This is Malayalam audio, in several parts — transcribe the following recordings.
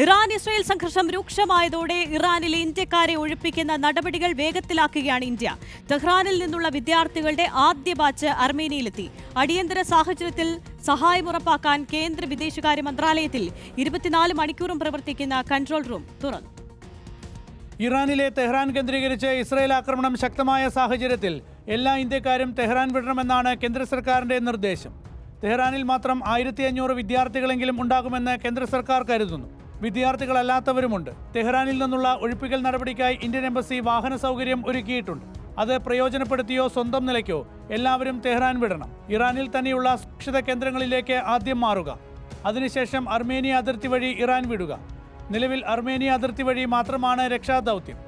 ഇറാൻ ഇസ്രായേൽ സംഘർഷം രൂക്ഷമായതോടെ ഇറാനിലെ ഇന്ത്യക്കാരെ ഒഴിപ്പിക്കുന്ന നടപടികൾ വേഗത്തിലാക്കുകയാണ് ഇന്ത്യ. ടെഹ്റാനിൽ നിന്നുള്ള വിദ്യാർത്ഥികളുടെ ആദ്യ ബാച്ച് അർമേനിയയിലെത്തി. അടിയന്തര സാഹചര്യത്തിൽ സഹായം ഉറപ്പാക്കാൻ കേന്ദ്ര വിദേശകാര്യ മന്ത്രാലയത്തിൽ 24 മണിക്കൂറും പ്രവർത്തിക്കുന്ന കൺട്രോൾ റൂം തുറന്നു. ഇറാനിലെ തെഹ്റാൻ കേന്ദ്രീകരിച്ച് ഇസ്രായേൽ ആക്രമണം ശക്തമായ സാഹചര്യത്തിൽ എല്ലാ ഇന്ത്യക്കാരും തെഹ്റാൻ വിടണമെന്നാണ് കേന്ദ്ര സർക്കാരിന്റെ നിർദ്ദേശം. തെഹ്റാനിൽ മാത്രം 1500 വിദ്യാർത്ഥികളെങ്കിലും ഉണ്ടാകുമെന്ന് കേന്ദ്ര സർക്കാർ കരുതുന്നു. വിദ്യാർത്ഥികളല്ലാത്തവരുമുണ്ട്. തെഹ്റാനിൽ നിന്നുള്ള ഒഴിപ്പിക്കൽ നടപടിക്കായി ഇന്ത്യൻ എംബസി വാഹന സൗകര്യം ഒരുക്കിയിട്ടുണ്ട്. അത് പ്രയോജനപ്പെടുത്തിയോ സ്വന്തം നിലയ്ക്കോ എല്ലാവരും തെഹ്റാൻ വിടണം. ഇറാനിൽ തന്നെയുള്ള സുരക്ഷിത കേന്ദ്രങ്ങളിലേക്ക് ആദ്യം മാറുക. അതിനുശേഷം അർമേനിയ അതിർത്തി വഴി ഇറാൻ വിടുക. നിലവിൽ അർമേനിയ അതിർത്തി വഴി മാത്രമാണ് രക്ഷാദൗത്യം.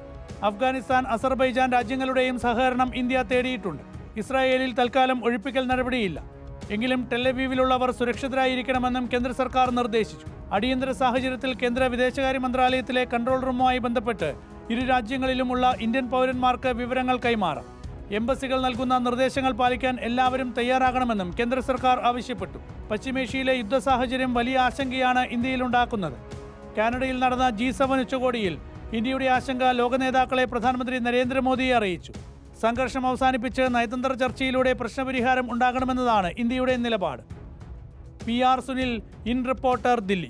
അഫ്ഗാനിസ്ഥാൻ, അസർബൈജാൻ രാജ്യങ്ങളുടെയും സഹകരണം ഇന്ത്യ തേടിയിട്ടുണ്ട്. ഇസ്രായേലിൽ തൽക്കാലം ഒഴിപ്പിക്കൽ നടപടിയില്ല. എങ്കിലും ടെല്ലവീവിലുള്ളവർ സുരക്ഷിതരായിരിക്കണമെന്നും കേന്ദ്ര സർക്കാർ നിർദ്ദേശിച്ചു. അടിയന്തര സാഹചര്യത്തിൽ കേന്ദ്ര വിദേശകാര്യ മന്ത്രാലയത്തിലെ കൺട്രോൾ റൂമുമായി ബന്ധപ്പെട്ട് ഇരു രാജ്യങ്ങളിലുമുള്ള ഇന്ത്യൻ പൗരന്മാർക്ക് വിവരങ്ങൾ കൈമാറാം. എംബസികൾ നൽകുന്ന നിർദ്ദേശങ്ങൾ പാലിക്കാൻ എല്ലാവരും തയ്യാറാകണമെന്നും കേന്ദ്ര സർക്കാർ ആവശ്യപ്പെട്ടു. പശ്ചിമേഷ്യയിലെ യുദ്ധ സാഹചര്യം വലിയ ആശങ്കയാണ് ഇന്ത്യയിലുണ്ടാക്കുന്നത്. കാനഡയിൽ നടന്ന G7 ഉച്ചകോടിയിൽ ഇന്ത്യയുടെ ആശങ്ക ലോക നേതാക്കളെ പ്രധാനമന്ത്രി നരേന്ദ്രമോദിയെ അറിയിച്ചു. സംഘർഷം അവസാനിപ്പിച്ച് നയതന്ത്ര ചർച്ചയിലൂടെ പ്രശ്നപരിഹാരം ഉണ്ടാകണമെന്നതാണ് ഇന്ത്യയുടെ നിലപാട്. PR Sunil, in reporter, Delhi.